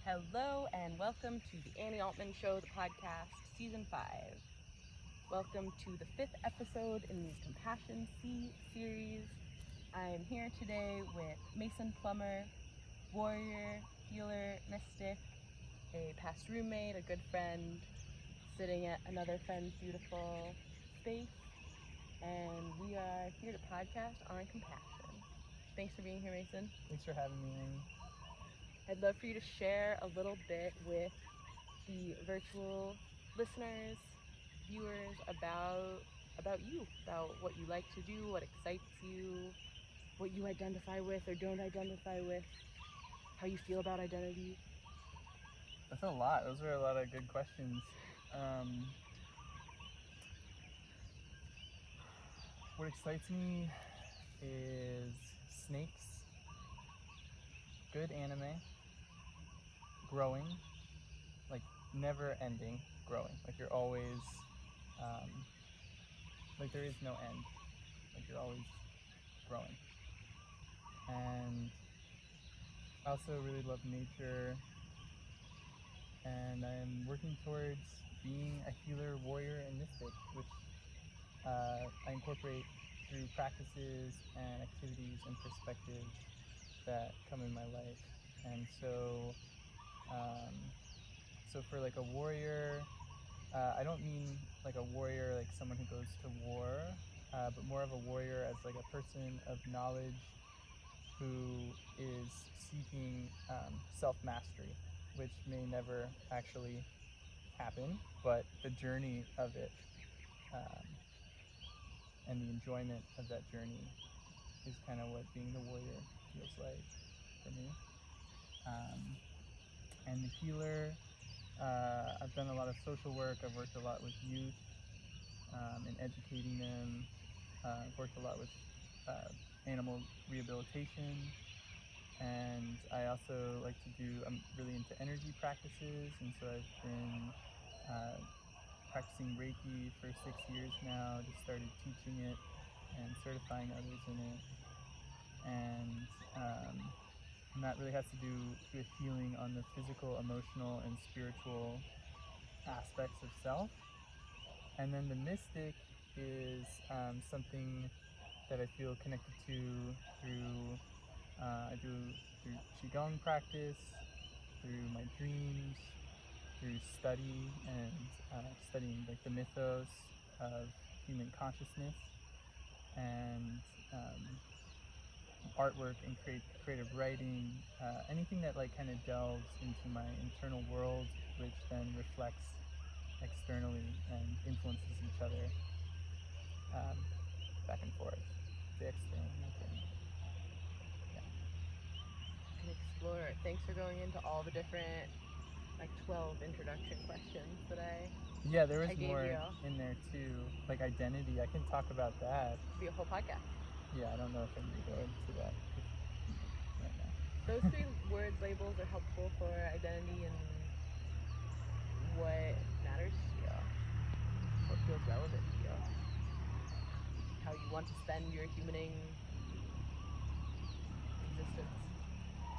Hello and welcome to the Annie Altman Show, the podcast, Season 5. Welcome to the 5th episode in the Compassion Sea series. I'm here today with Mason Plummer, warrior, healer, mystic, a past roommate, a good friend, sitting at another friend's beautiful space. And we are here to podcast on compassion. Thanks for being here, Mason. Thanks for having me, Annie. I'd love for you to share a little bit with the virtual listeners, viewers, about you, about what you like to do, what excites you, what you identify with or don't identify with, how you feel about identity. That's a lot. Those are a lot of good questions. What excites me is snakes, good anime, growing, like never ending growing. Like you're always, like there is no end. Like you're always growing. And I also really love nature, and I'm working towards being a healer, warrior, and mystic, which I incorporate through practices and activities and perspectives that come in my life. And so for like a warrior, I don't mean like a warrior like someone who goes to war, but more of a warrior as like a person of knowledge who is seeking self-mastery, which may never actually happen, but the journey of it and the enjoyment of that journey is kind of what being the warrior feels like for me. And the healer, I've done a lot of social work. I've worked a lot with youth and educating them. I've worked a lot with animal rehabilitation, and I also like to do, I'm really into energy practices, and so I've been practicing Reiki for 6 years now. Just started teaching it and certifying others in it, and that really has to do with healing on the physical, emotional, and spiritual aspects of self. And then the mystic is something that I feel connected to through, I do through Qigong practice, through my dreams, through study and studying like the mythos of human consciousness, and artwork and creative writing, anything that like kind of delves into my internal world, which then reflects externally and influences each other back and forth. The external and internal. Yeah. An explorer. Thanks for going into all the different, like 12 introduction questions that Yeah, there was I gave more you. in there too, like identity. I can talk about that. It'd be a whole podcast. Yeah, I don't know if I'm going to go into that right now. Those 3 word labels are helpful for identity and what matters to you, what feels relevant to you, how you want to spend your humaning existence.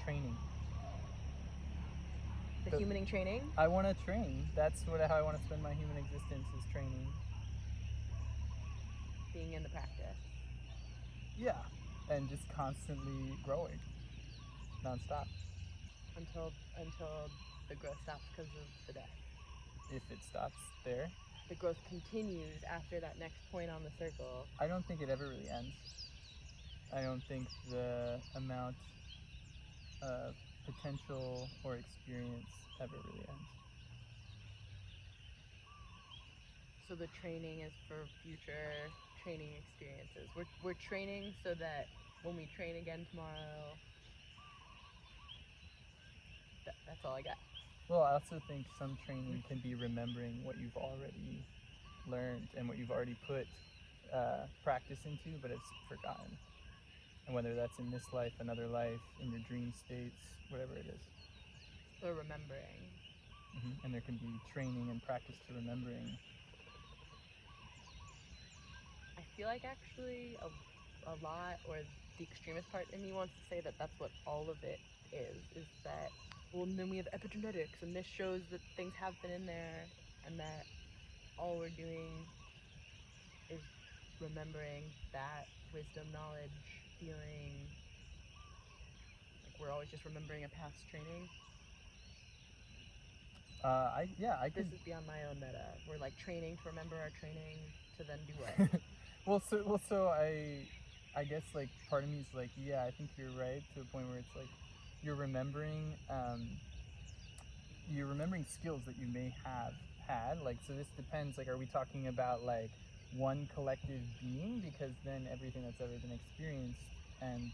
Training. The humaning training? I want to train. That's how I want to spend my human existence, is training. Being in the practice. Yeah, and just constantly growing, nonstop. Until the growth stops because of the death. If it stops there. The growth continues after that next point on the circle. I don't think it ever really ends. I don't think the amount of potential or experience ever really ends. So the training is for future training experiences. We're training so that when we train again tomorrow, that's all I got. Well, I also think some training can be remembering what you've already learned and what you've already put practice into, but it's forgotten. And whether that's in this life, another life, in your dream states, whatever it is. So remembering. Mm-hmm. And there can be training and practice to remembering. I feel like actually a lot, or the extremist part in me wants to say that that's what all of it is that well, and then we have epigenetics, and this shows that things have been in there, and that all we're doing is remembering that wisdom, knowledge, feeling. Like we're always just remembering a past training. I This could. is beyond my own meta. We're like training to remember our training to then do what? So I guess like part of me is like, yeah, I think you're right to the point where it's like you're remembering skills that you may have had. Like, so this depends. Like, are we talking about like one collective being? Because then everything that's ever been experienced and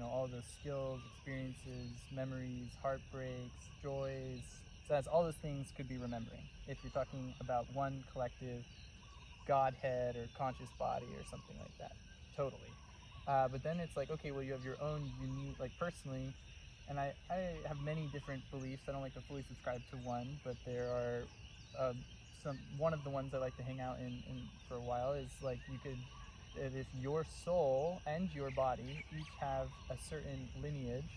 all those skills, experiences, memories, heartbreaks, joys. So that's all those things could be remembering. If you're talking about one collective Godhead or conscious body or something like that, totally. But then it's like, okay, well, you have your own unique, like personally, and I have many different beliefs. I don't like to fully subscribe to one, but there are one of the ones I like to hang out in for a while is like if your soul and your body each have a certain lineage.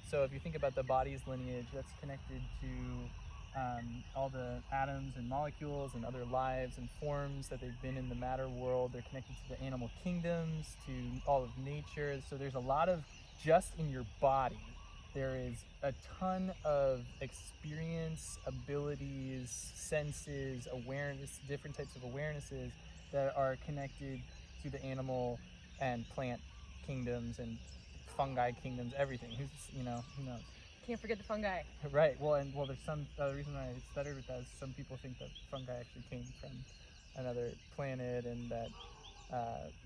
So if you think about the body's lineage, that's connected to all the atoms and molecules and other lives and forms that they've been in the matter world. They're connected to the animal kingdoms, to all of nature. So there's a lot of, just in your body, there is a ton of experience, abilities, senses, awareness, different types of awarenesses that are connected to the animal and plant kingdoms and fungi kingdoms, everything. Who knows? Can't forget the fungi. Right. Well, there's some the reason I stuttered with that is some people think that fungi actually came from another planet, and that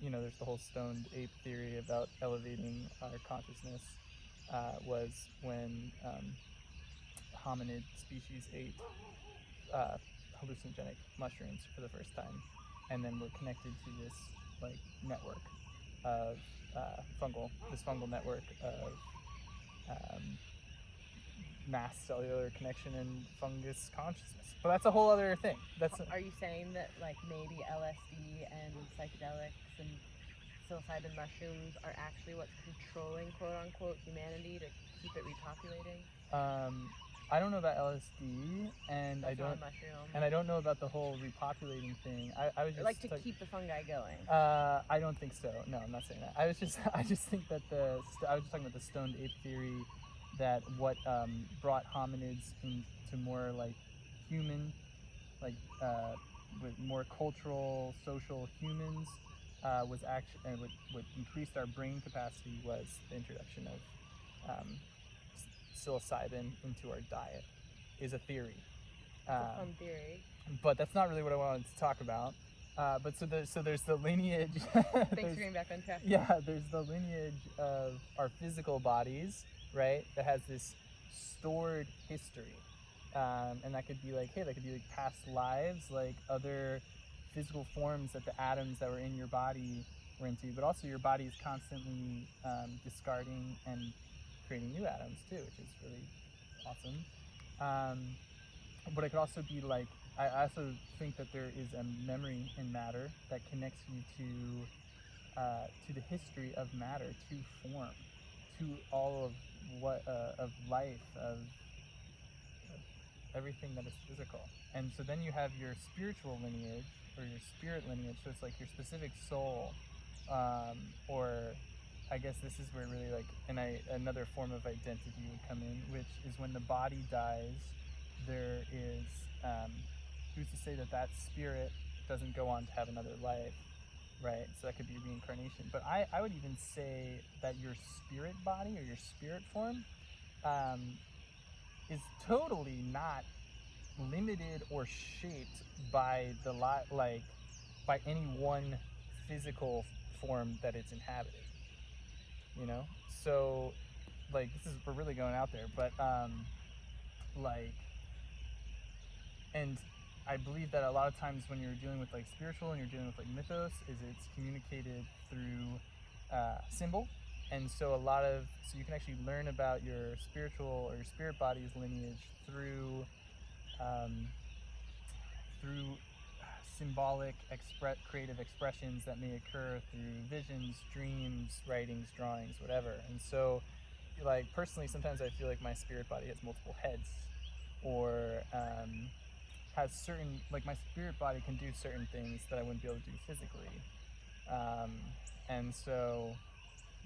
there's the whole stoned ape theory about elevating our consciousness was when hominid species ate hallucinogenic mushrooms for the first time, and then were connected to this like network of fungal network of mass cellular connection and fungus consciousness. But that's a whole other thing. Are you saying that like maybe LSD and psychedelics and psilocybin mushrooms are actually what's controlling quote unquote humanity to keep it repopulating? I don't know about LSD, and I don't know about the whole repopulating thing. I was just like to keep the fungi going. I don't think so. No, I'm not saying that. I just think that I was just talking about the stoned ape theory, that what brought hominids into more like human, like with more cultural, social humans, was actually, and what increased our brain capacity was the introduction of psilocybin into our diet, is a theory. It's a fun theory. But that's not really what I wanted to talk about. But so there's the lineage. Thanks for getting back on track. Yeah, there's the lineage of our physical bodies, right? That has this stored history, and that could be like past lives, like other physical forms that the atoms that were in your body were into. But also your body is constantly discarding and creating new atoms too, which is really awesome. But it could also be like, I also think that there is a memory in matter that connects you to the history of matter, to form, to all of what of life, of everything that is physical. And so then you have your spiritual lineage, or your spirit lineage. So it's like your specific soul, or I guess this is where really like another form of identity would come in, which is when the body dies, there is who's to say that spirit doesn't go on to have another life, right? So that could be reincarnation. But I would even say that your spirit body or your spirit form is totally not limited or shaped by by any one physical form that it's inhabited. So like we're really going out there, but and I believe that a lot of times when you're dealing with like spiritual and you're dealing with like mythos, is it's communicated through symbol. And so so you can actually learn about your spiritual or your spirit body's lineage through symbolic creative expressions that may occur through visions, dreams, writings, drawings, whatever. And so like personally, sometimes I feel like my spirit body has multiple heads, or has certain, like my spirit body can do certain things that I wouldn't be able to do physically. And so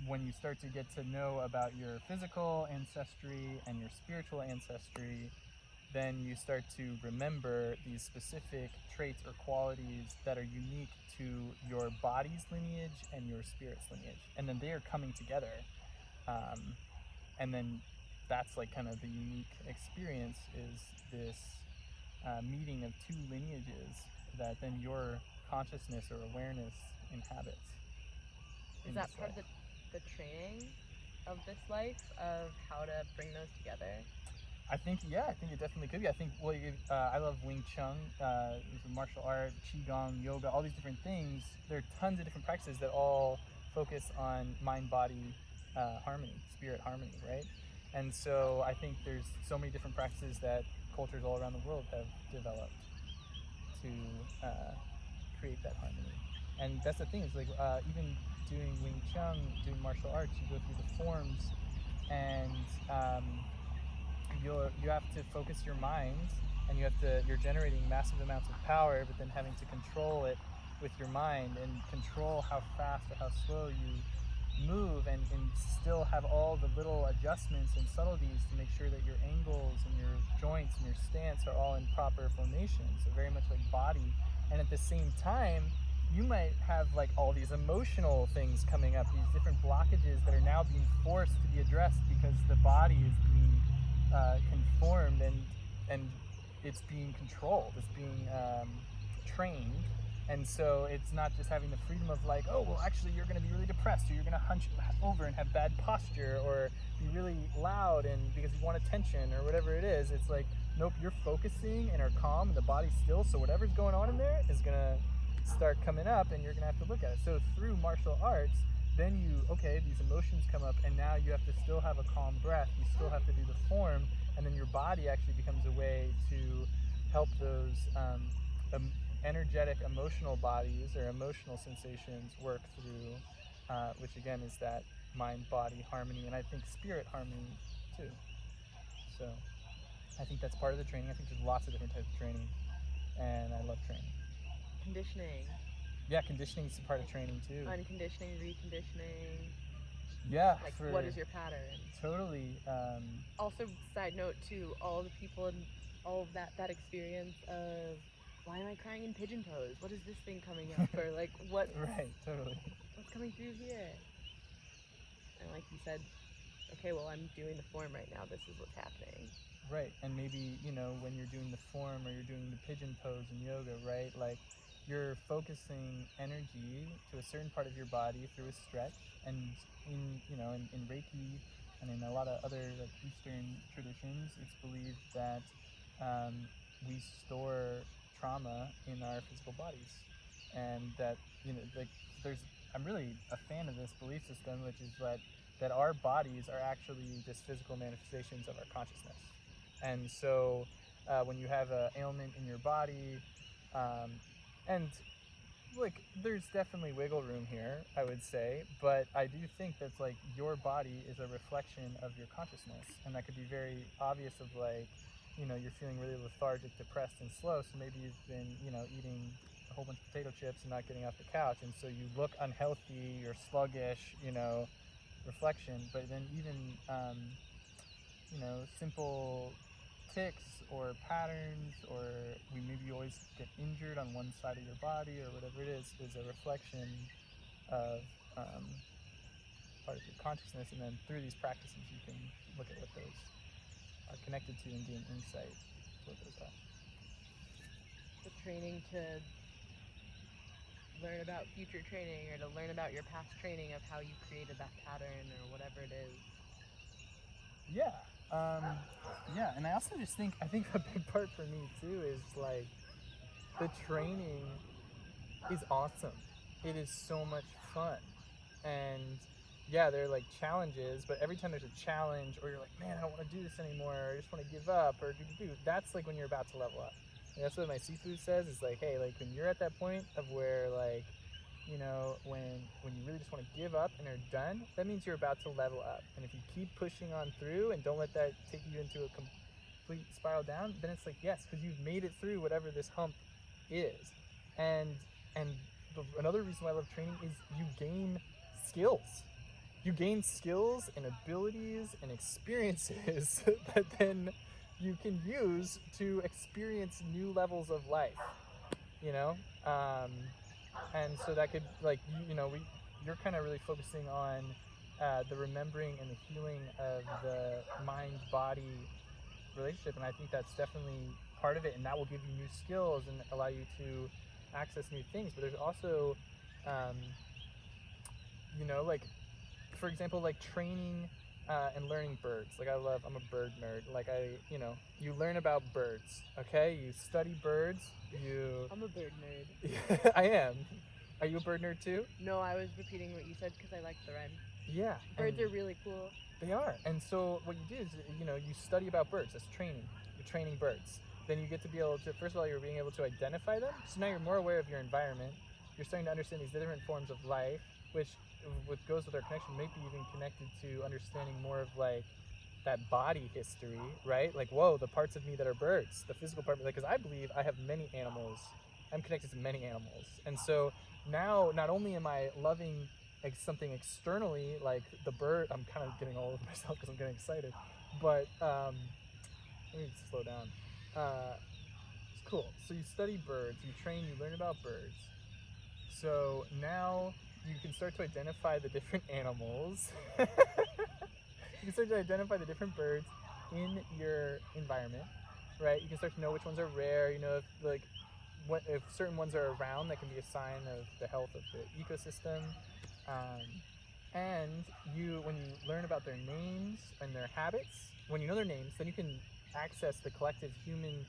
when you start to get to know about your physical ancestry and your spiritual ancestry, then you start to remember these specific traits or qualities that are unique to your body's lineage and your spirit's lineage. And then they are coming together. And then that's like kind of the unique experience, is this meeting of two lineages that then your consciousness or awareness inhabits. Is that part of the training of this life, of how to bring those together? I think it definitely could be. I think, I love Wing Chun, it's a martial art, Qigong, yoga, all these different things. There are tons of different practices that all focus on mind-body harmony, spirit harmony, right? And so I think there's so many different practices that cultures all around the world have developed to create that harmony. And that's the thing, is like even doing Wing Chun, doing martial arts, you go through the forms, and you have to focus your mind, and you're generating massive amounts of power, but then having to control it with your mind, and control how fast or how slow you move, and still have all the little adjustments and subtleties to make sure that your angles and your joints and your stance are all in proper formation. So very much like body. And at the same time, you might have like all these emotional things coming up, these different blockages that are now being forced to be addressed because the body is being conformed, and it's being controlled, it's being trained. And so it's not just having the freedom of like, oh, well, actually you're going to be really depressed, or you're going to hunch over and have bad posture, or be really loud and because you want attention, or whatever it is. It's like, nope, you're focusing and are calm, and the body's still, so whatever's going on in there is going to start coming up, and you're going to have to look at it. So through martial arts, then these emotions come up, and now you have to still have a calm breath, you still have to do the form, and then your body actually becomes a way to help those energetic emotional bodies or emotional sensations work through, which again is that mind-body harmony, and I think spirit harmony too. So I think that's part of the training. I think there's lots of different types of training, and I love training. Conditioning. Yeah, conditioning is a part of training too. Unconditioning, reconditioning. Yeah. Like, what is your pattern? Totally. Also, side note too, all the people and all of that experience of, why am I crying in Pigeon Pose? What is this thing coming up? Or like, what? Right, totally. What's coming through here? And like you said, okay, well, I'm doing the form right now. This is what's happening. Right, and maybe, when you're doing the form, or you're doing the Pigeon Pose in yoga, right? Like, you're focusing energy to a certain part of your body through a stretch, and in Reiki and in a lot of other like Eastern traditions, it's believed that we store trauma in our physical bodies, and that I'm really a fan of this belief system, which is that our bodies are actually just physical manifestations of our consciousness. And so when you have an ailment in your body, and like there's definitely wiggle room here, I would say, but I do think that's like your body is a reflection of your consciousness, and that could be very obvious of like, you're feeling really lethargic, depressed, and slow, so maybe you've been, eating a whole bunch of potato chips and not getting off the couch, and so you look unhealthy, you're sluggish, reflection. But then even, simple tics or patterns, or maybe you always get injured on one side of your body, or whatever it is a reflection of part of your consciousness, and then through these practices you can look at what those are connected to and gain insight to what those are. The training to learn about future training, or to learn about your past training of how you created that pattern, or whatever it is. Yeah. And I also just think a big part for me too is like, the training is awesome. It is so much fun. And yeah, there are like challenges, but every time there's a challenge, or you're like, man, I don't want to do this anymore, or I just want to give up, or that's like when you're about to level up. And that's what my seafood says, is like, hey, like when you're at that point of where like you know, when you really just want to give up and are done, that means you're about to level up. And if you keep pushing on through and don't let that take you into a complete spiral down, then it's like, yes, because you've made it through whatever this hump is. And another reason why I love training is you gain skills. You gain skills and abilities and experiences that then you can use to experience new levels of life, you know? And so that could, like, you're kind of really focusing on the remembering and the healing of the mind-body relationship, and I think that's definitely part of it, and that will give you new skills and allow you to access new things. But there's also, like, for example, like training and learning birds. Like I'm a bird nerd. Like you learn about birds, okay? You study birds, I'm a bird nerd. I am. Are you a bird nerd too? No, I was repeating what you said because I liked the rhyme. Yeah. Birds are really cool. They are. And so what you do is, you study about birds. That's training. You're training birds. Then you get to be able to, first of all, you're being able to identify them. So now you're more aware of your environment. You're starting to understand these different forms of life, which goes with our connection, maybe even connected to understanding more of like that body history, right? Like, whoa, the parts of me that are birds, the physical part, because I believe I have many animals. I'm connected to many animals. And so now, not only am I loving something externally, like the bird, I'm kind of getting all over myself because I'm getting excited, but let me slow down. It's cool. So you study birds, you train, you learn about birds. So now you can start to identify the different animals. You can start to identify the different birds in your environment, right? You can start to know which ones are rare. If certain ones are around, that can be a sign of the health of the ecosystem. And when you learn about their names and their habits, when you know their names, then you can access the collective human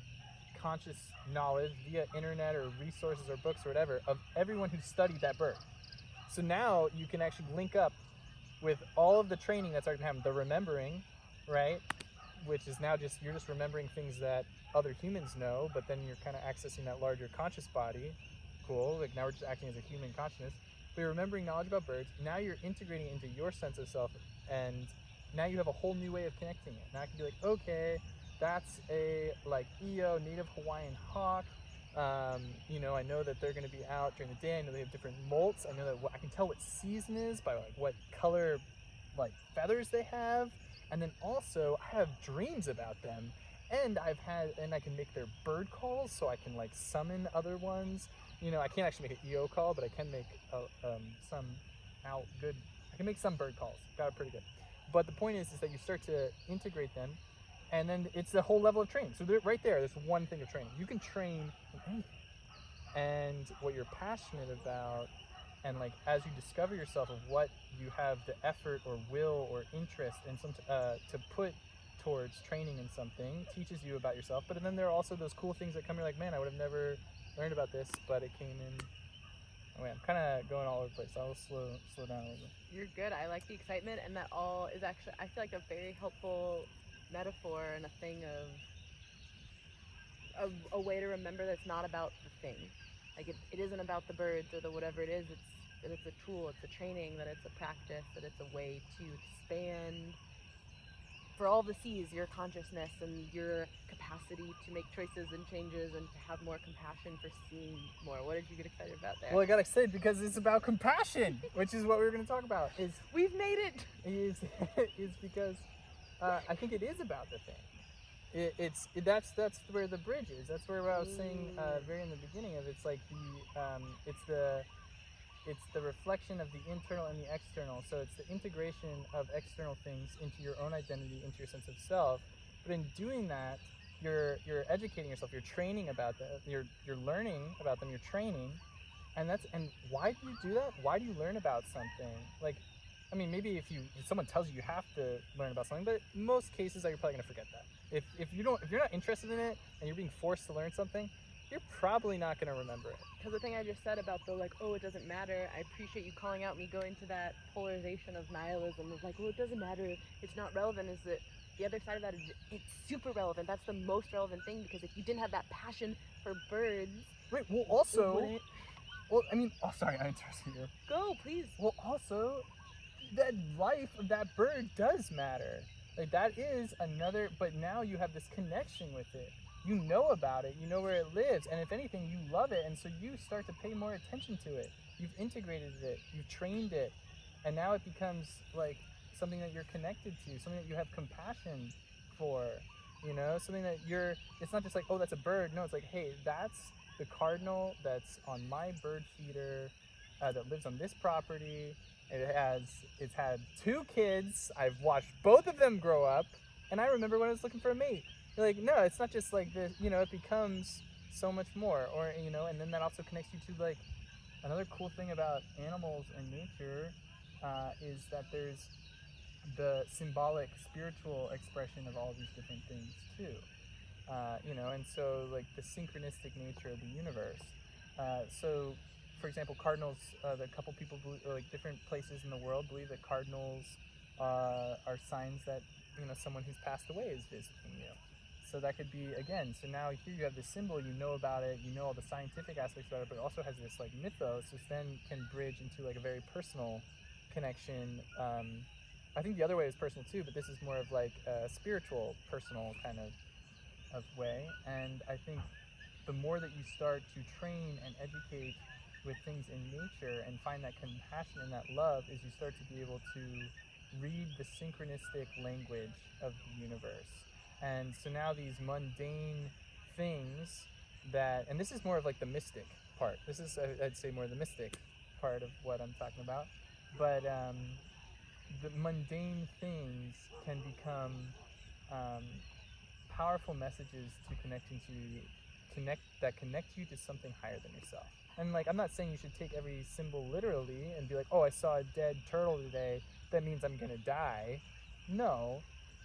conscious knowledge via internet or resources or books or whatever of everyone who studied that bird. So now you can actually link up with all of the training that's already happened, the remembering, right? Which is now you're just remembering things that other humans know, but then you're kind of accessing that larger conscious body. Cool, like now we're just acting as a human consciousness. But you're remembering knowledge about birds. Now you're integrating it into your sense of self, and now you have a whole new way of connecting it. Now I can be like, okay, that's a EO, native Hawaiian hawk. I know that they're going to be out during the day. I know they have different molts. I know that I can tell what season is by what color feathers they have. And then also I have dreams about them, and I can make their bird calls, so I can summon other ones. I can't actually make an EO call, but I can make some good. I can make some bird calls. Got it pretty good. But the point is that you start to integrate them, and then it's a whole level of training. So right there's one thing of training. You can train in anything, and what you're passionate about, and as you discover yourself of what you have the effort or will or interest in to put towards training in something, teaches you about yourself. But then there are also those cool things that come. You're like, man, I would have never learned about this, but it came in. Anyway, I'm kind of going all over the place. So I'll slow down a little bit. You're good. I like the excitement, and that all is actually, I feel like, a very helpful metaphor and a thing of a way to remember that's not about the thing. Like it isn't about the birds or the whatever it is. It's a tool. It's a training. That it's a practice. That it's a way to expand for all the C's, your consciousness and your capacity to make choices and changes and to have more compassion for seeing more. What did you get excited about there? Well, I got excited because it's about compassion, which is what we were going to talk about. We've made it. Is because I think it is about the thing. That's where the bridge is. That's where I was saying very in the beginning of it's the reflection of the internal and the external. So it's the integration of external things into your own identity, into your sense of self. But in doing that, you're educating yourself. You're training about that. You're learning about them. You're training, and why do you do that? Why do you learn about something? Maybe if someone tells you have to learn about something, but in most cases, you're probably gonna forget that. If you're not interested in it and you're being forced to learn something, you're probably not going to remember it. Because the thing I just said about it doesn't matter, I appreciate you calling out me going to that polarization of nihilism of it doesn't matter, it's not relevant, is that the other side of that is it's super relevant. That's the most relevant thing, because if you didn't have that passion for birds... Right, well also, Well, I mean, oh, sorry, I interrupted you. Go, please. Well, also, that life of that bird does matter. Like, that is another, but now you have this connection with it. You know about it, you know where it lives, and if anything, you love it, and so you start to pay more attention to it. You've integrated it, you've trained it, and now it becomes like something that you're connected to, something that you have compassion for, you know, something that it's not just like, oh, that's a bird. No, it's like, hey, that's the cardinal that's on my bird feeder that lives on this property. It's had 2 kids. I've watched both of them grow up, and I remember when I was looking for a mate. You're like, no, it's not just like this, you know, it becomes so much more, or, you know, and then that also connects you to like another cool thing about animals and nature is that there's the symbolic spiritual expression of all these different things too. You know, and so like the synchronistic nature of the universe. So, for example, cardinals, a couple people believe, or like different places in the world believe that cardinals are signs that, you know, someone who's passed away is visiting you. So that could be, again, so now here you have this symbol, you know about it, you know all the scientific aspects about it, but it also has this like mythos, which then can bridge into like a very personal connection. I think the other way is personal too, but this is more of like a spiritual, personal kind of way. And I think the more that you start to train and educate with things in nature and find that compassion and that love, is you start to be able to read the synchronistic language of the universe. And so now these mundane things that, and this is more of like the mystic part. This is, I'd say, more the mystic part of what I'm talking about. But the mundane things can become powerful messages to connect you to something higher than yourself. And like, I'm not saying you should take every symbol literally and be like, oh, I saw a dead turtle today, that means I'm gonna die. No,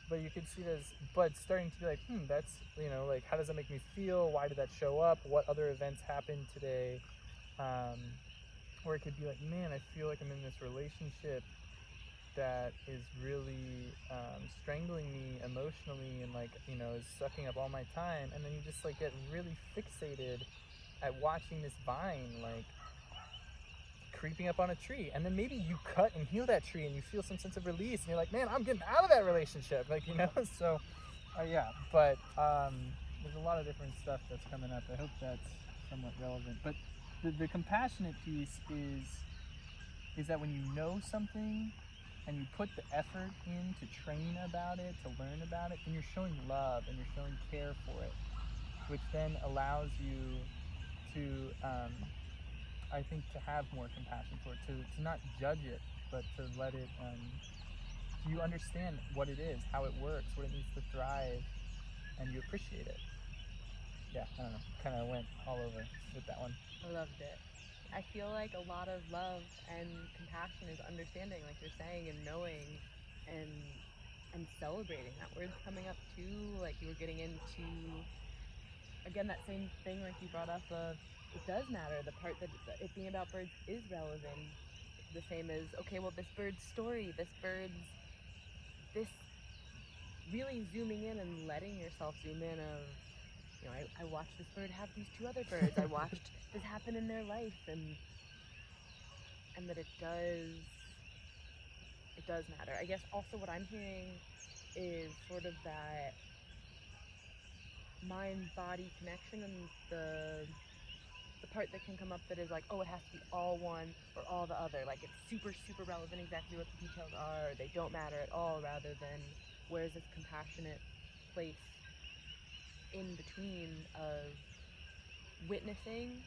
but you could see it as, but starting to be like, that's, you know, like, how does that make me feel? Why did that show up? What other events happened today? Or it could be like, man, I feel like I'm in this relationship that is really strangling me emotionally and like, you know, is sucking up all my time. And then you just like get really fixated at watching this vine like creeping up on a tree, and then maybe you cut and heal that tree and you feel some sense of release and you're like, man, I'm getting out of that relationship, like, you know. So yeah, but there's a lot of different stuff that's coming up. I hope that's somewhat relevant, but the compassionate piece is that when you know something and you put the effort in to train about it, to learn about it, then you're showing love and you're showing care for it, which then allows you to I think to have more compassion for it, to not judge it, but to let it, you understand what it is, how it works, what it needs to thrive, and you appreciate it. Yeah, I don't know, kind of went all over with that one. I loved it. I feel like a lot of love and compassion is understanding, like you're saying, and knowing, and celebrating. That word's coming up too, like you were getting into, again, that same thing like you brought up of, it does matter. The part that it being about birds is relevant. The same as, okay, well, this bird's story, this really zooming in and letting yourself zoom in of, you know, I watched this bird have these 2 other birds. I watched this happen in their life, and that it does matter. I guess also what I'm hearing is sort of that mind-body connection, and the part that can come up that is like, oh, it has to be all one or all the other. Like, it's super, super relevant exactly what the details are, or they don't matter at all, rather than where's this compassionate place in between of witnessing,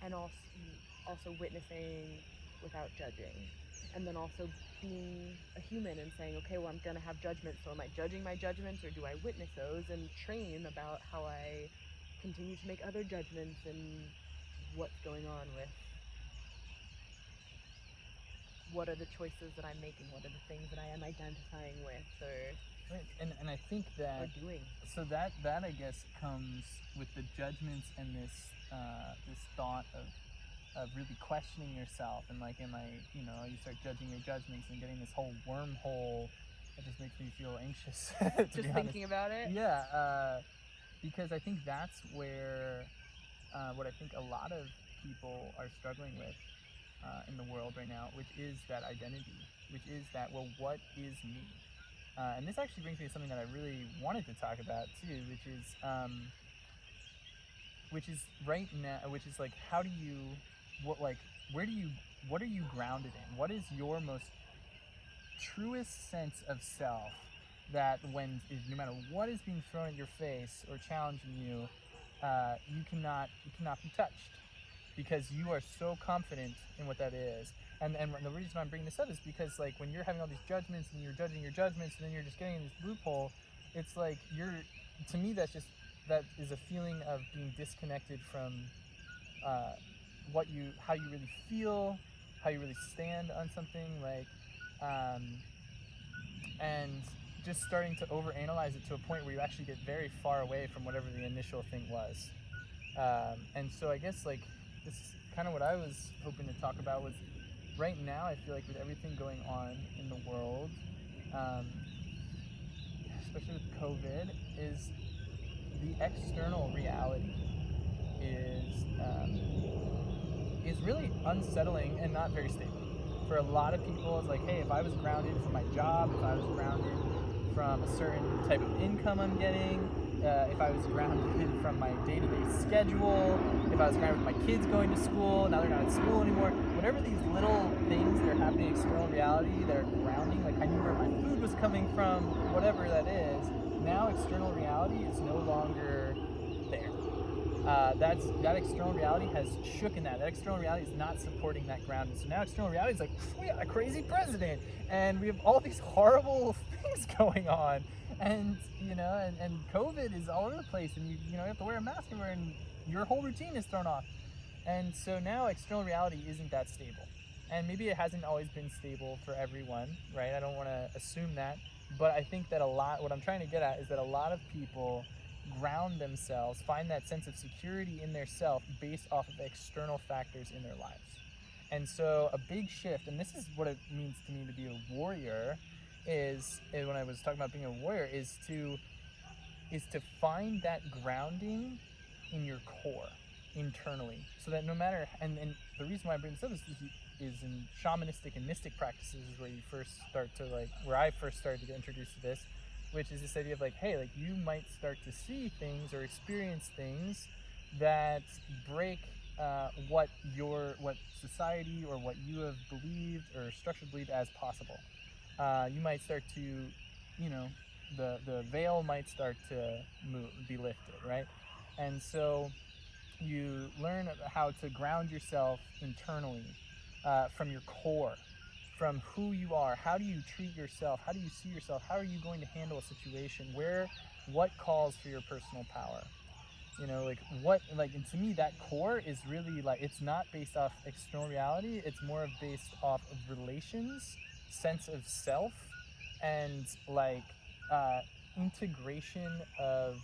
and also witnessing without judging. And then also being a human and saying, okay, well, I'm gonna have judgments, so am I judging my judgments, or do I witness those and train about how I continue to make other judgments, and what's going on with what are the choices that I'm making, what are the things that I am identifying with, or Right. And I think that, or doing. So that I guess comes with the judgments and this thought of really questioning yourself, and like, am I, you know, you start judging your judgments and getting this whole wormhole that just makes me feel anxious. Just thinking about it. Yeah, because I think that's where what I think a lot of people are struggling with in the world right now, which is that identity, which is that, well, what is me? And this actually brings me to something that I really wanted to talk about too, which is right now, which is like, how do you, what are you grounded in? What is your most truest sense of self that no matter what is being thrown at your face or challenging you, you cannot be touched, because you are so confident in what that is. And the reason I'm bringing this up is because, like, when you're having all these judgments and you're judging your judgments and then you're just getting in this loophole, it's like to me, that is a feeling of being disconnected from how you really feel, how you really stand on something, like, and just starting to overanalyze it to a point where you actually get very far away from whatever the initial thing was. And so I guess, like, this is kind of what I was hoping to talk about. Was right now, I feel like with everything going on in the world, especially with COVID, is the external reality is really unsettling and not very stable. For a lot of people, it's like, hey, if I was grounded from my job, if I was grounded from a certain type of income I'm getting, if I was grounded from my day-to-day schedule, if I was grounded with my kids going to school, now they're not at school anymore, whatever these little things that are happening in external reality that are grounding, like I knew where my food was coming from, whatever that is, now external reality is no longer there. That external reality has shooken that. That external reality is not supporting that grounding. So now external reality is like, we got a crazy president, and we have all these horrible things going on, and and COVID is all over the place, and you have to wear a mask everywhere, and your whole routine is thrown off. And so now external reality isn't that stable, and maybe it hasn't always been stable for everyone, right? I don't want to assume that, but I think that what I'm trying to get at is that a lot of people ground themselves, find that sense of security in their self based off of external factors in their lives. And so a big shift, and this is what it means to me to be a warrior, is when I was talking about being a warrior, is to find that grounding in your core internally, so that no matter, and the reason why I bring this up is in shamanistic and mystic practices is where you first start to, like, where I first started to get introduced to this, which is this idea of, like, hey, like, you might start to see things or experience things that break what society or what you have believed or structured believed as possible. You might start to, the veil might start to be lifted, right? And so you learn how to ground yourself internally, from your core, from who you are. How do you treat yourself? How do you see yourself? How are you going to handle a situation? What calls for your personal power? And to me, that core is really, like, it's not based off external reality. It's more of based off of relations, sense of self, and like integration of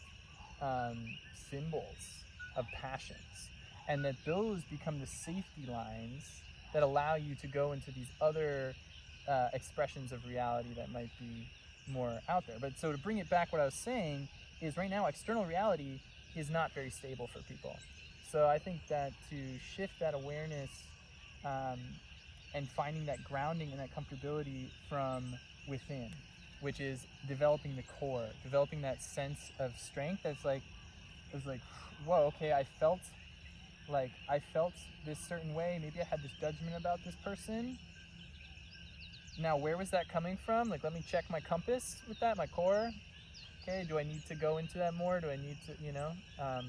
symbols, of passions, and that those become the safety lines that allow you to go into these other expressions of reality that might be more out there. But so to bring it back, what I was saying is right now external reality is not very stable for people. So I think that to shift that awareness and finding that grounding and that comfortability from within, which is developing the core, developing that sense of strength that's like, it's like, whoa, okay, I felt this certain way. Maybe I had this judgment about this person. Now, where was that coming from? Like, let me check my compass with that, my core. Okay, do I need to go into that more? Do I need to,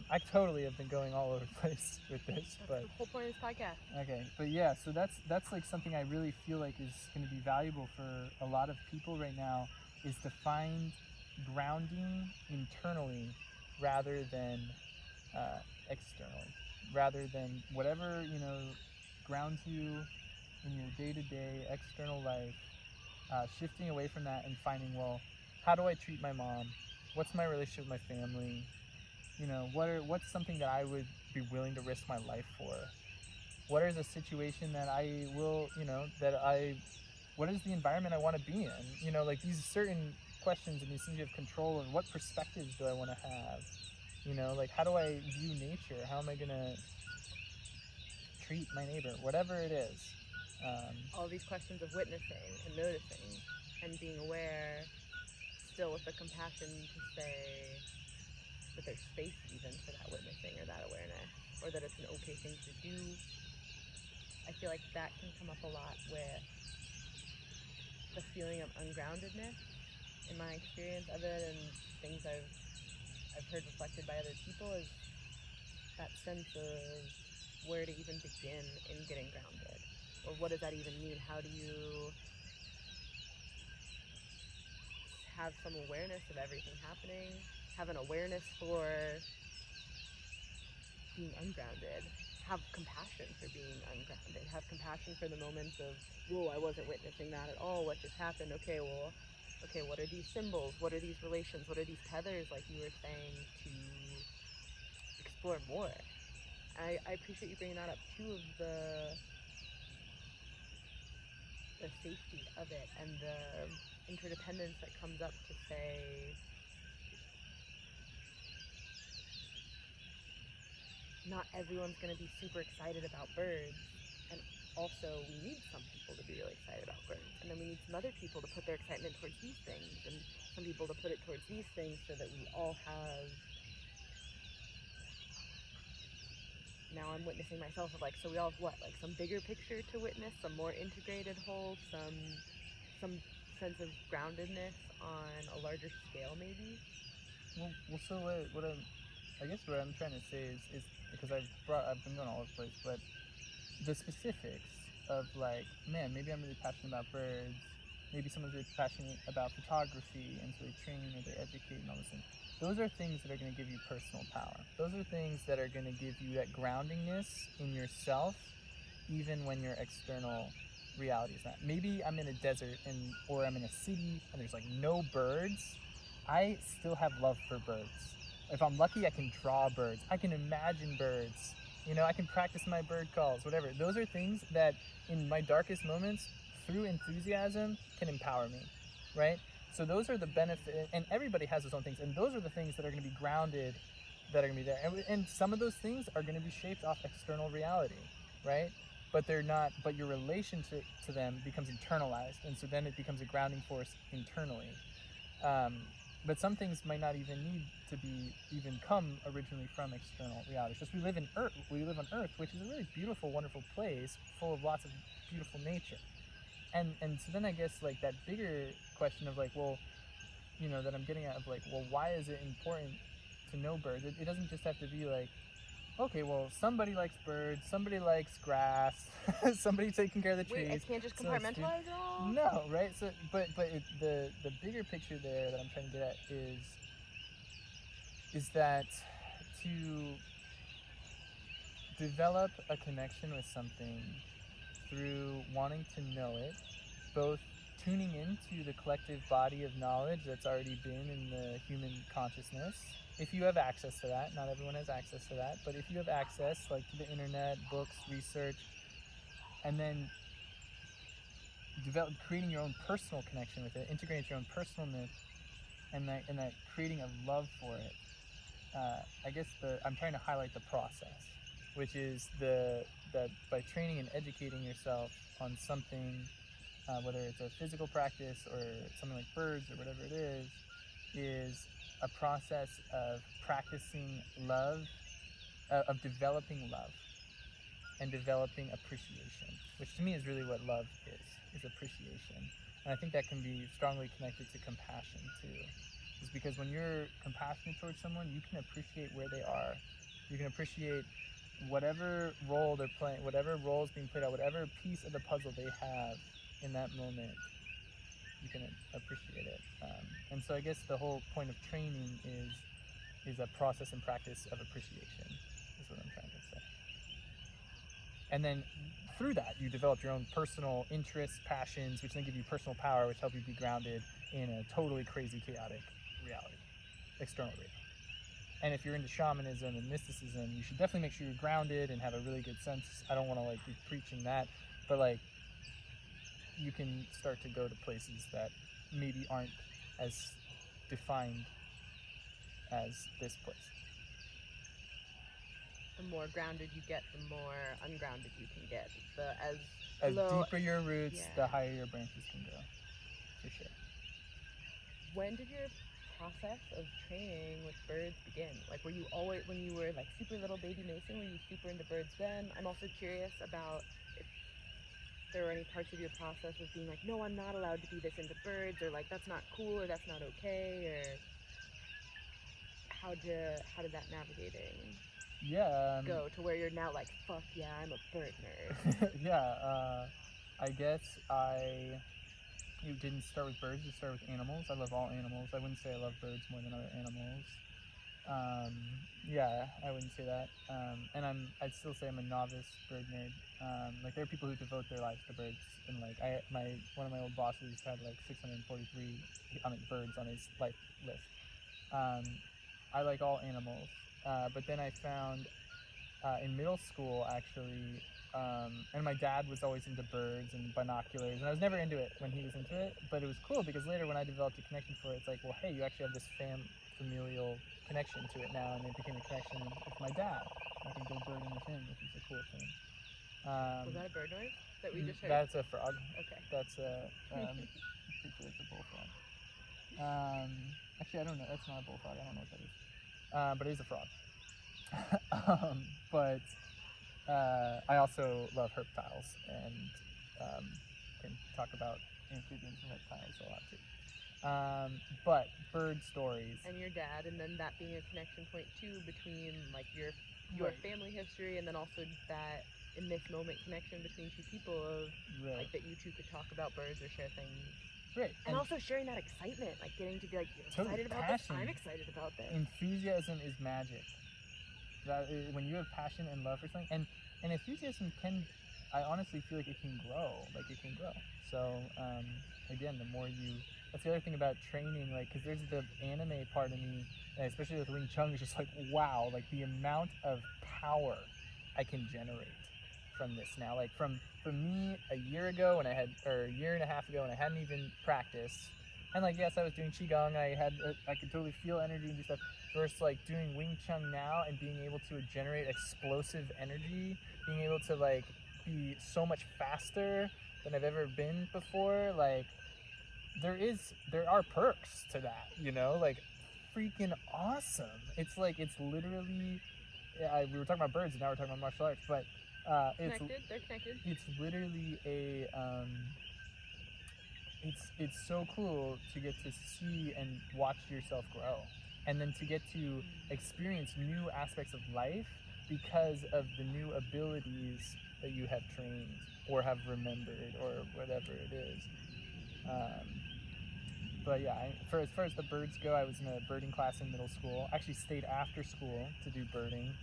I totally have been going all over the place with this. That's the whole point of this podcast. Okay, but yeah, so that's like something I really feel like is going to be valuable for a lot of people right now, is to find grounding internally rather than externally, rather than whatever, grounds you in your day-to-day external life, shifting away from that and finding, well, how do I treat my mom? What's my relationship with my family? What's something that I would be willing to risk my life for? What is a situation that I will, what is the environment I want to be in? Like these certain questions and these things you have control of. What perspectives do I want to have? Like, how do I view nature? How am I going to treat my neighbor, whatever it is. All these questions of witnessing and noticing and being aware, still with the compassion to say that there's space even for that witnessing or that awareness, or that it's an okay thing to do. I feel like that can come up a lot with the feeling of ungroundedness in my experience of it, and things I've heard reflected by other people, is that sense of where to even begin in getting grounded, or what does that even mean? How do you have some awareness of everything happening, have an awareness for being ungrounded, have compassion for being ungrounded, have compassion for the moments of, whoa, I wasn't witnessing that at all, what just happened? Okay, what are these symbols? What are these relations? What are these tethers, like you were saying, to explore more? I appreciate you bringing that up too, of the safety of it and the interdependence that comes up to say, not everyone's going to be super excited about birds, and also we need some people to be really excited about birds, and then we need some other people to put their excitement towards these things, and some people to put it towards these things, so that we all have, now I'm witnessing myself of like, so we all have what, like some bigger picture to witness, some more integrated whole, some sense of groundedness on a larger scale maybe. Well, so what I'm trying to say is because I've been going all over the place, but the specifics of like, man, maybe I'm really passionate about birds, maybe someone's really passionate about photography, and so they train or they educate and all those things. Those are things that are going to give you personal power. Those are things that are going to give you that groundingness in yourself, even when your external reality is not. Maybe I'm in a desert or I'm in a city and there's like no birds. I still have love for birds. If I'm lucky, I can draw birds. I can imagine birds. I can practice my bird calls, whatever. Those are things that in my darkest moments, through enthusiasm, can empower me, right? So those are the benefits, and everybody has those own things, and those are the things that are going to be grounded, that are going to be there. And some of those things are going to be shaped off external reality, right? But they're not, but your relation to them becomes internalized, and so then it becomes a grounding force internally. But some things might not even need to come originally from external reality. It's just we live on Earth, which is a really beautiful, wonderful place full of lots of beautiful nature. And so then I guess like that bigger question of like, well, that I'm getting at of like, well, why is it important to know birds? It doesn't just have to be like, okay, well, somebody likes birds, somebody likes grass, somebody taking care of the trees. Wait, I can't just compartmentalize it all? No, right? So, but the bigger picture there that I'm trying to get at is that to develop a connection with something through wanting to know it, both tuning into the collective body of knowledge that's already been in the human consciousness. If you have access to that, not everyone has access to that, but if you have access, like to the internet, books, research, and then creating your own personal connection with it, integrating your own personalness, and that creating a love for it. I guess I'm trying to highlight the process, which is that by training and educating yourself on something, whether it's a physical practice or something like birds or whatever it is a process of practicing love, of developing love and developing appreciation, which to me is really what love is appreciation. And I think that can be strongly connected to compassion too. Is because when you're compassionate towards someone, you can appreciate where they are. You can appreciate whatever role they're playing, whatever role is being played out, whatever piece of the puzzle they have in that moment, you can appreciate it. And so I guess the whole point of training is a process and practice of appreciation, is what I'm trying to say. And then through that, you develop your own personal interests, passions, which then give you personal power, which help you be grounded in a totally crazy, chaotic reality, external reality. And if you're into shamanism and mysticism, you should definitely make sure you're grounded and have a really good sense. I don't want to be preaching that, but you can start to go to places that maybe aren't as defined as this place. the more grounded you get, the more ungrounded you can get. As low, deeper your roots, yeah. the higher your branches can go, for sure. When did your process of training with birds begin? Like, were you always, when you were like super little baby Mason, were you super into birds then? I'm also curious about if there were any parts of your process of being like, no, I'm not allowed to be this into birds, or like, that's not cool, or that's not okay, or how did that navigating go to where you're now like, fuck yeah, I'm a bird nerd? I guess you didn't start with birds, you started with animals. I love all animals. I wouldn't say I love birds more than other animals. I wouldn't say that. And I'd still say I'm a novice bird nerd. Like, there are people who devote their lives to birds, and like one of my old bosses had like 643 birds on his life list. I like all animals, but then I found in middle school, actually, and my dad was always into birds and binoculars, and I was never into it when he was into it, but it was cool because later when I developed a connection for it, it's like, well, hey, you actually have this familial connection to it now, and it became a connection with my dad. I can go birding with him, which is a cool thing. Was that a bird noise that we just heard? That's a frog. Okay. That's pretty sure it's a bullfrog. Actually, I don't know. That's not a bullfrog. I don't know what that is. But it is a frog. But I also love reptiles and can talk about amphibians and reptiles a lot too. But bird stories. And your dad, and then that being a connection point too between like your Right. family history, and then also that in this moment connection between two people of Right. like that you two could talk about birds or share things. Right. And also sharing that excitement, like getting to be like, you're excited about passion. this, I'm excited about this. Enthusiasm is magic. That is, when you have passion and love for something, and enthusiasm I honestly feel like it can grow. So again, the more that's the other thing about training, like, because there's the anime part of me, and especially with Wing Chun, is just like, wow, like the amount of power I can generate from this now. Like from me a year ago when a year and a half ago when I hadn't even practiced, and like, yes, I was doing qigong, I could totally feel energy and do stuff, versus like doing Wing Chun now and being able to generate explosive energy, being able to like be so much faster than I've ever been before. Like, there are perks to that, like, freaking awesome. It's like, it's literally, we were talking about birds and now we're talking about martial arts, but They're connected. It's literally it's so cool to get to see and watch yourself grow, and then to get to experience new aspects of life because of the new abilities that you have trained or have remembered or whatever it is. But yeah, as far as the birds go, I was in a birding class in middle school. I actually stayed after school to do birding.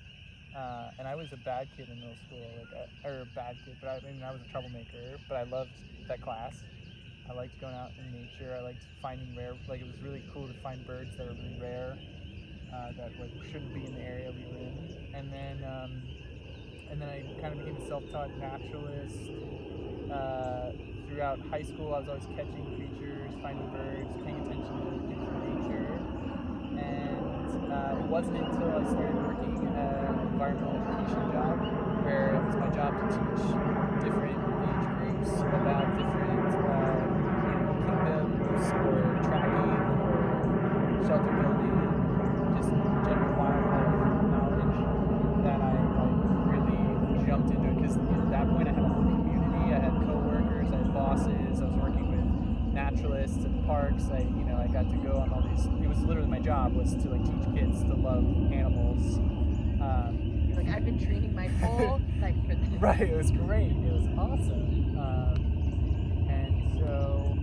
And I was a bad kid in middle school, but I was a troublemaker, but I loved that class. I liked going out in nature. I liked finding rare, like, it was really cool to find birds that were really rare, that like shouldn't be in the area we were in. And then I kind of became a self-taught naturalist. Throughout high school, I was always catching creatures, finding birds, paying attention to things in nature. And it wasn't until I started working at an environmental education job, where it was my job to teach different age groups about different kingdoms or tracking or shelter building, just general wildlife knowledge, that I really jumped into it, because at that point I had a whole community, I had coworkers, I had bosses, I was working with naturalists at parks. I got to go on all these. It was literally my job was to like teach kids to love animals. You're like, I've been training my whole life for this. Right, it was great. It was awesome. And so,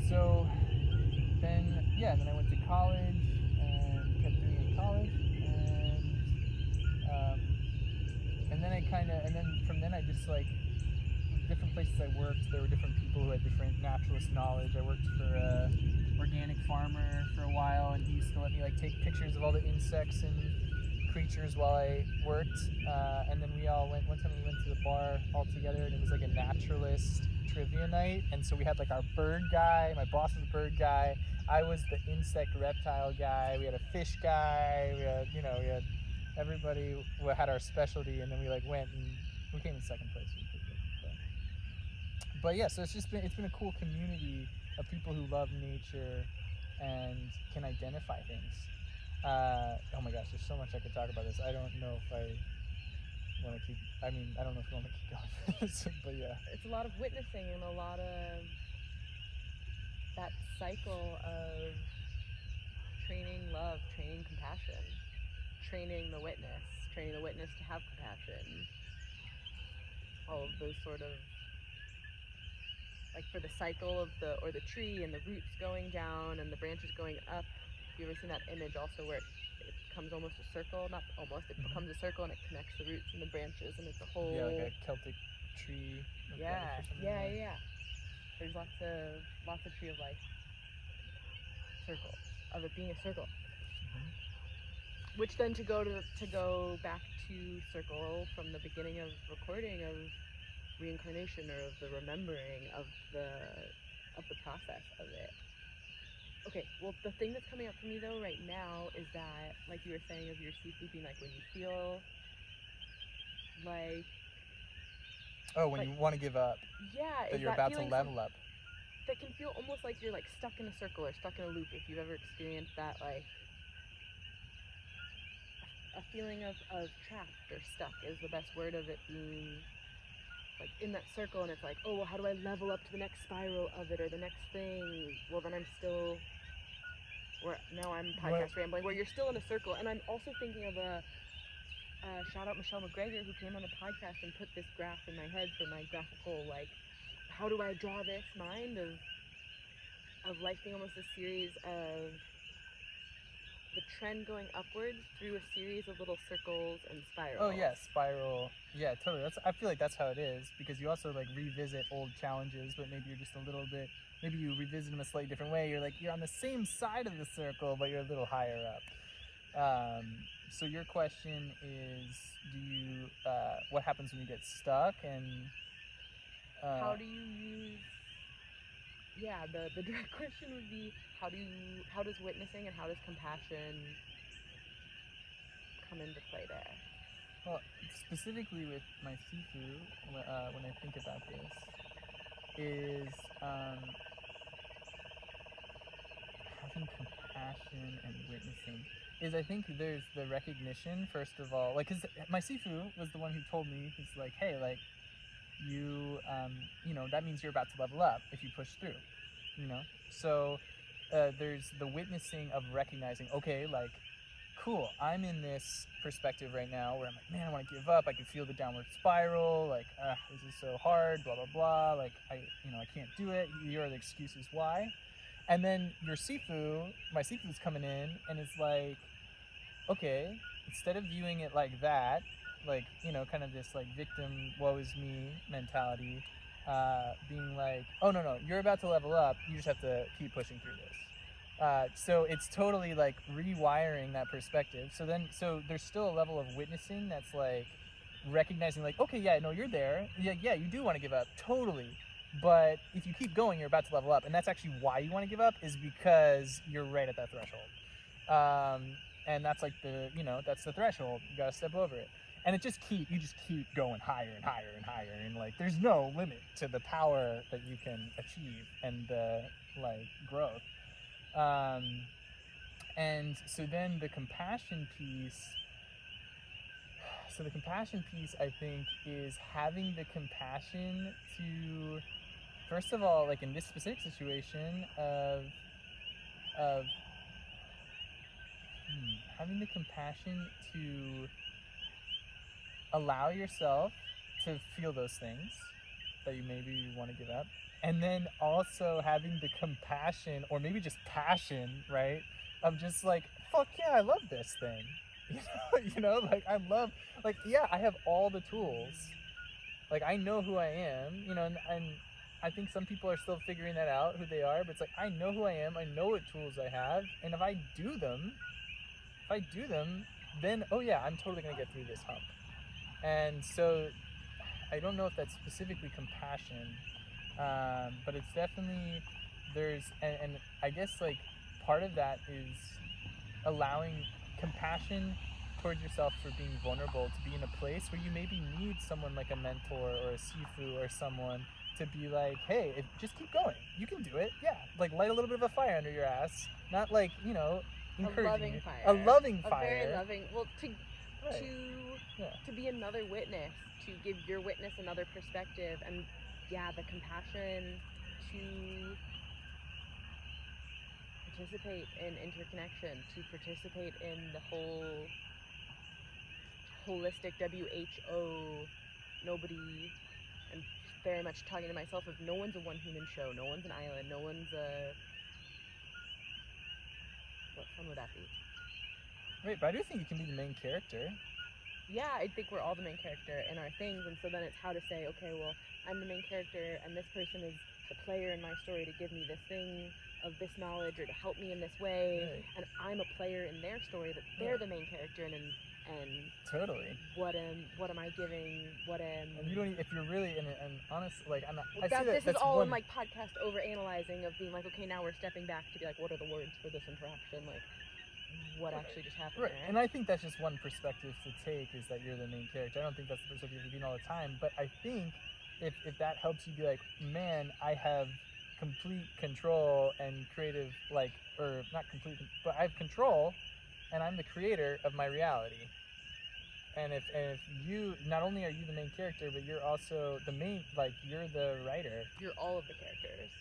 So then I went to college and kept doing it in college, and then from then I just, like, different places I worked, there were different people who had different naturalist knowledge. I worked for a organic farmer for a while, and he used to let me, like, take pictures of all the insects and creatures while I worked, and then one time we went to the bar all together, and it was like a naturalist trivia night, and so we had like our bird guy, my boss was a bird guy, I was the insect reptile guy, we had a fish guy, we had everybody had our specialty, and then we like went and we came in second place. But yeah, so it's been a cool community of people who love nature and can identify things. Oh my gosh, there's so much I could talk about this. I don't know if I want to keep. I mean, I don't know if you want to keep going. But yeah, it's a lot of witnessing and a lot of that cycle of training love, training compassion, training the witness to have compassion. All of those sort of, like, for the cycle of the tree and the roots going down and the branches going up. You ever seen that image also where it becomes almost a circle? Not almost, it becomes a circle and it connects the roots and the branches, and it's a whole... Yeah, like a Celtic tree. Yeah. There's lots of tree of life circle, of it being a circle. Which then to go back to circle from the beginning of recording of reincarnation, or of the remembering of the process of it. Okay, well, the thing that's coming up for me though right now is that, like you were saying, of your seafood being like when you feel like... Oh, when you want to give up. Yeah. That you're about to level up. That can feel almost like you're like stuck in a circle or stuck in a loop, if you've ever experienced that, like a feeling of trapped or stuck is the best word of it, being like in that circle, and it's like, oh, well, how do I level up to the next spiral of it or the next thing? Well, then I'm still... Or now I'm podcast rambling, where you're still in a circle. And I'm also thinking of shout out Michelle McGregor, who came on the podcast and put this graph in my head for my graphical, like, how do I draw this mind of life being almost a series of the trend going upwards through a series of little circles and spirals. Oh yeah, spiral. Yeah, totally. I feel like that's how it is, because you also like revisit old challenges, but maybe you're just a little bit, maybe you revisit them a slightly different way. You're on the same side of the circle, but you're a little higher up. So your question is, what happens when you get stuck, and how do you use... Yeah, the direct question would be, how does witnessing and how does compassion come into play there? Well, specifically with my sifu, when I think about this, is having compassion and witnessing. I think there's the recognition, first of all, like, because my sifu was the one who told me, he's like, hey, like, that means you're about to level up if you push through, So there's the witnessing of recognizing, okay, like, cool, I'm in this perspective right now where I'm like, man, I want to give up. I can feel the downward spiral. Like, this is so hard, blah, blah, blah. Like, I can't do it. Here are the excuses why. And then my sifu's coming in, and it's like, okay, instead of viewing it like that, like, kind of this like victim, woe is me mentality, being like, oh no, you're about to level up, you just have to keep pushing through this. So it's totally like rewiring that perspective. So there's still a level of witnessing that's like recognizing, like, okay, yeah, no, you're there. Yeah, you do want to give up, totally. But if you keep going, you're about to level up, and that's actually why you want to give up, is because you're right at that threshold. And that's like that's the threshold. You gotta step over it. And you just keep going higher and higher and higher, and like there's no limit to the power that you can achieve and the like growth. And so then the compassion piece. So the compassion piece, I think, is having the compassion to, first of all, like in this specific situation, of having the compassion to allow yourself to feel those things that you maybe want to give up, and then also having the compassion, or maybe just passion, right, of just like, fuck yeah, I love this thing. Like I love, like, yeah, I have all the tools. Like I know who I am, and I think some people are still figuring that out, who they are, but it's like, I know who I am, I know what tools I have, and if I do them, then, oh yeah, I'm totally gonna get through this hump. And so I don't know if that's specifically compassion, But it's definitely, and I guess like part of that is allowing compassion towards yourself for being vulnerable, to be in a place where you maybe need someone like a mentor or a sifu or someone to be like, hey, just keep going, you can do it, yeah, like light a little bit of a fire under your ass, not like, encouraging you. A loving fire, a very loving, well, Right. to be another witness, to give your witness another perspective, and the compassion to participate in interconnection, to participate in the whole holistic WHO, nobody, and very much talking to myself of no one's a one human show, no one's an island, no one's a, what fun would that be? Right, but I do think you can be the main character. Yeah, I think we're all the main character in our things, and so then it's how to say, okay, well, I'm the main character, and this person is the player in my story to give me this thing of this knowledge or to help me in this way, Right. and I'm a player in their story that they're the main character in, and totally. What am I giving? And you don't, if you're really in it, and honest, like, I see that this is that's all one, in like podcast over analyzing of being like, okay, now we're stepping back to be like, what are the words for this interaction? Like, what actually just happened right. there? And I think that's just one perspective to take, is that you're the main character. I don't think that's the perspective you're all the time, but I think if that helps you be like, man, I have complete control and creative, like, or not complete, but I have control, and I'm the creator of my reality. And if you, not only are you the main character, but you're also the main, like, you're the writer. You're all of the characters.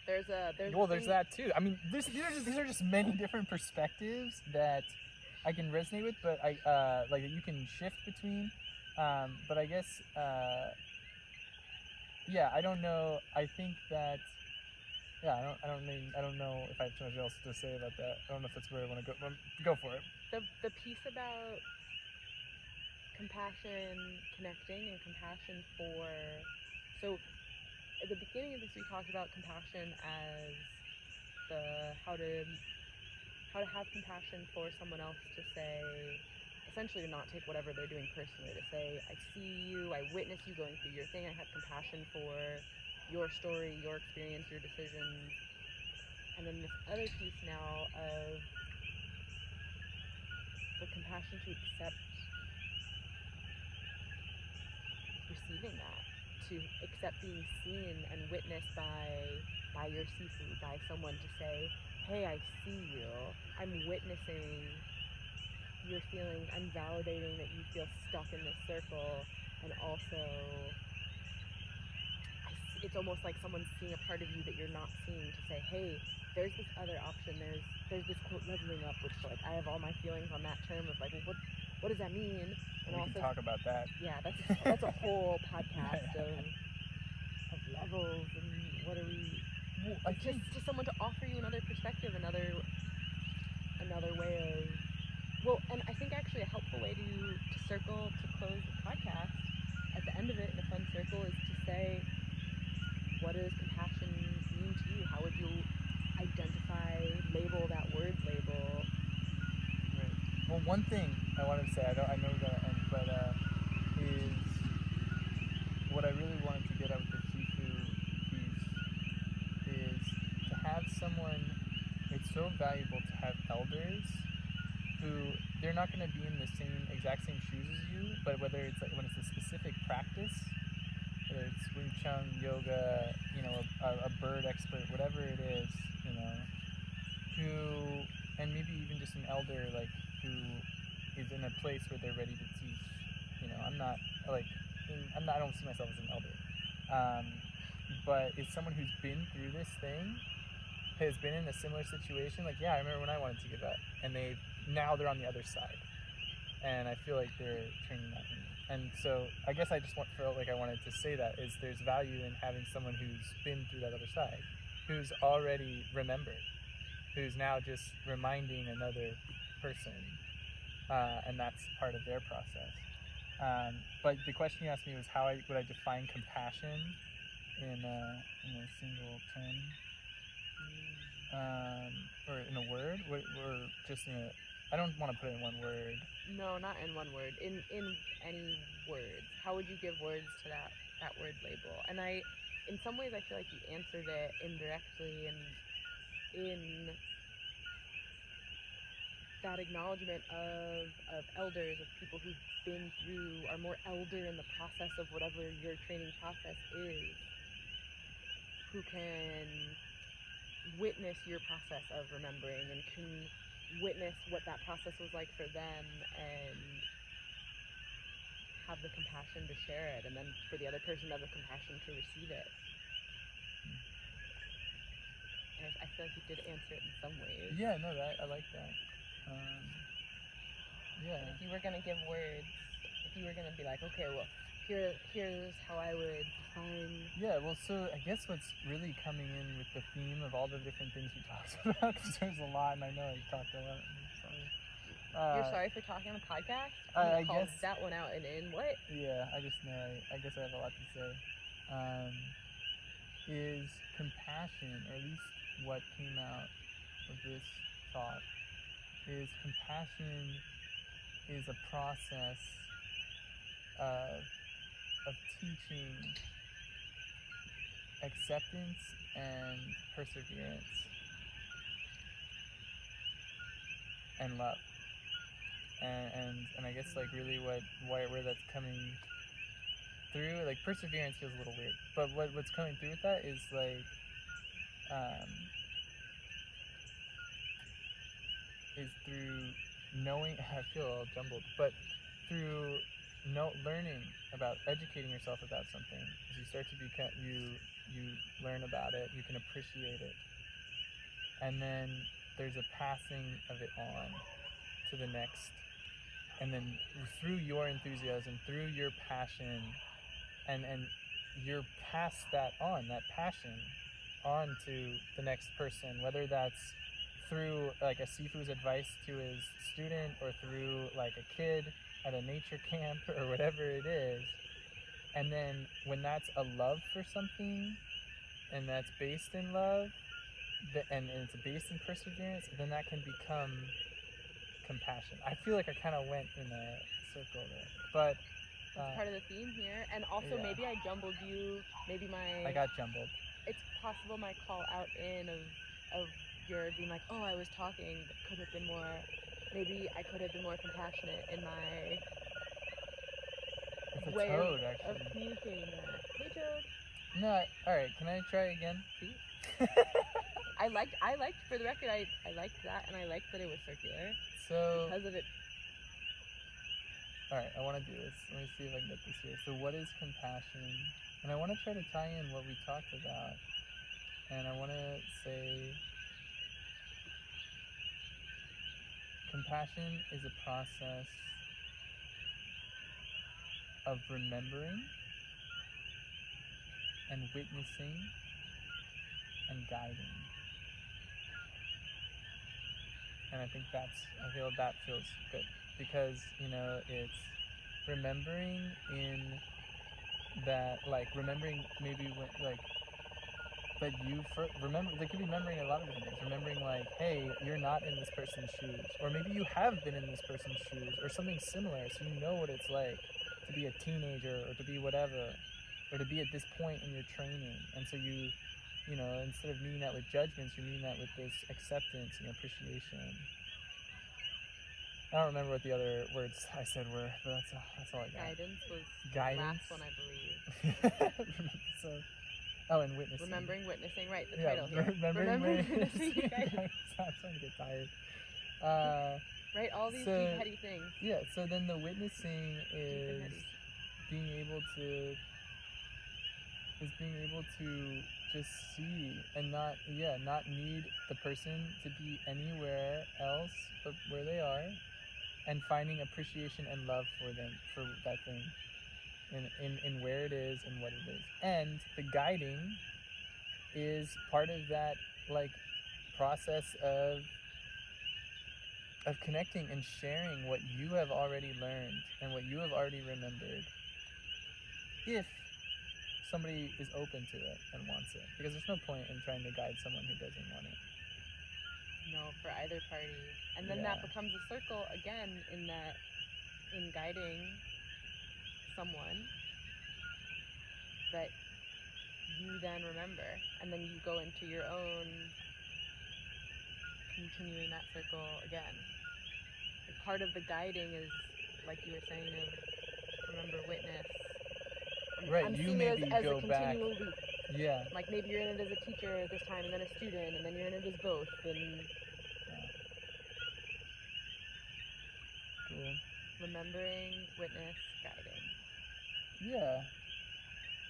There's that too. I mean, these are just many different perspectives that I can resonate with, but like that you can shift between. But I guess, I don't know. I think that, I don't know if I have too much else to say about that. I don't know if that's where I want to go. Go for it. The piece about compassion, connecting, and compassion for, so at the beginning of this we talked about compassion as how to have compassion for someone else, to say, essentially to not take whatever they're doing personally, to say, I see you, I witness you going through your thing, I have compassion for your story, your experience, your decisions. And then this other piece now of the compassion to accept receiving that, to accept being seen and witnessed by your sifu, by someone, to say, hey, I see you, I'm witnessing your feelings, I'm validating that you feel stuck in this circle, and also it's almost like someone's seeing a part of you that you're not seeing, to say, hey, there's this other option, there's this quote leveling up, which, like, I have all my feelings on that term of like, well, what does that mean? And we can talk about that. Yeah, that's a whole podcast of levels, and what are we? Well, I think just someone to offer you another perspective, another way of. Well, and I think actually a helpful way to close the podcast at the end of it in a fun circle is to say, what does compassion mean to you? How would you identify, label that word label? Right. Well, one thing I wanted to say, I know that, but is what I really wanted to get at with the Sifu piece is to have someone. It's so valuable to have elders who, they're not going to be in the exact same shoes as you, but whether it's like when it's a specific practice, whether it's Wing Chun, yoga, a bird expert, whatever it is, who, and maybe even just an elder, like, who is in a place where they're ready to teach. I don't see myself as an elder, but it's someone who's been through this thing, has been in a similar situation. Like, I remember when I wanted to give up, and now they're on the other side, and I feel like they're training that in me. And so I guess I just felt like I wanted to say that is there's value in having someone who's been through that other side, who's already remembered, who's now just reminding another person, and that's part of their process. But the question you asked me was how would I define compassion in a single term, or in a word, or just in a. I don't want to put it in one word. No, not in one word. In any words. How would you give words to that word label? And I in some ways I feel like you answered it indirectly, and in that acknowledgement of elders, of people who've been through, are more elder in the process of whatever your training process is, who can witness your process of remembering and can witness what that process was like for them and have the compassion to share it, and then for the other person to have the compassion to receive it. And I feel like you did answer it in some ways. Yeah, no, I like that. Yeah. But if you were going to give words, if you were going to be like, okay, well, here's how I would define... Yeah, well, so I guess what's really coming in with the theme of all the different things you talked about, because there's a lot, and I know I talked a lot. You're sorry for talking on a podcast? I call guess that one out and in what? Yeah, I just know. I guess I have a lot to say. Is compassion, or at least what came out of this talk, is compassion is a process of teaching acceptance and perseverance and love. And I guess like really where that's coming through, like perseverance feels a little weird, but what's coming through with that is like is through knowing. I feel all jumbled, but through learning about educating yourself about something, as you start to become, you learn about it, you can appreciate it, and then there's a passing of it on to the next. And then through your enthusiasm, through your passion, and you're pass that passion on to the next person, whether that's through like a Sifu's advice to his student, or through like a kid at a nature camp, or whatever it is. And then when that's a love for something, and that's based in love, and it's based in perseverance, then that can become compassion. I feel like I kind of went in a circle there, but that's part of the theme here. And also, yeah. maybe I jumbled you. Maybe I got jumbled. It's possible my call out in of your being like, oh, I was talking, but could have been more. Maybe I could have been more compassionate in my It's a way toad, of actually. communicating that. Hey, Toad. No, all right. Can I try again, please? I liked, for the record, I liked that, and I liked that it was circular. So, because of it. All right, I want to do this. Let me see if I can get this here. So what is compassion? And I want to try to tie in what we talked about. And I want to say compassion is a process of remembering and witnessing and guiding. And I think I feel that feels good, because, it's remembering in that, like, remembering maybe when, like, that you remember, they could be remembering a lot of different things. Remembering, like, hey, you're not in this person's shoes, or maybe you have been in this person's shoes, or something similar, so you know what it's like to be a teenager, or to be whatever, or to be at this point in your training. And so you instead of meeting that with judgments, you're meeting that with this acceptance and appreciation. I don't remember what the other words I said were, but that's all I got. Guidance was Guidance. the last one, I believe. And witnessing. Remembering, witnessing, right, the title here. Remembering, witnessing, guidance. I'm starting to get tired. Right, all these deep, heady things. Yeah, so then the witnessing is being able to just see and not need the person to be anywhere else but where they are, and finding appreciation and love for them, for that thing, in where it is and what it is. And the guiding is part of that, like, process of connecting and sharing what you have already learned and what you have already remembered, if somebody is open to it and wants it. Because there's no point in trying to guide someone who doesn't want it. No, for either party. And then that becomes a circle again, in guiding someone, that you then remember, and then you go into your own, continuing that circle again. Like part of the guiding is, like you were saying, of remember, witness. Right, I'm you seeing maybe it as go a back. continual loop. Yeah. Like maybe you're in it as a teacher this time, and then a student, and then you're in it as both, and Cool. remembering, witness, guiding. Yeah.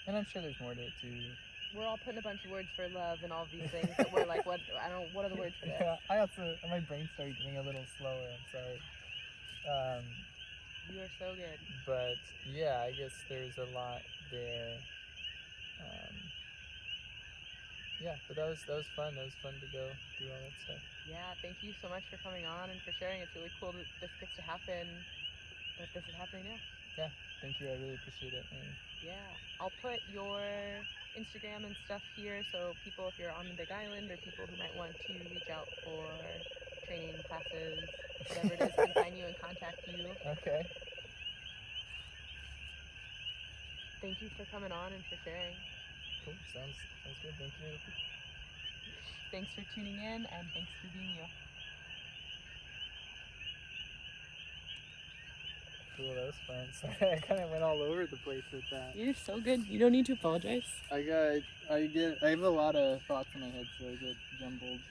And I'm sure there's more to it too. We're all putting a bunch of words for love and all these things that we're like, what are the words for this? Yeah, my brain started getting a little slower, I'm sorry. You are so good. But yeah, I guess there's a lot there. Yeah, but that was fun. That was fun to go through all that stuff. Yeah, thank you so much for coming on and for sharing. It's really cool that this gets to happen, that this is happening now. Yeah, thank you. I really appreciate it. Yeah, I'll put your Instagram and stuff here, so people, if you're on the Big Island, or people who might want to reach out for training classes, whatever it is, can find you and contact you. Okay. Thank you for coming on and for sharing. Cool. Sounds good. Thank you. Thanks for tuning in, and thanks for being you. Cool, that was fun. Sorry, I kind of went all over the place with that. You're so good. You don't need to apologize. I have a lot of thoughts in my head, so I get jumbled.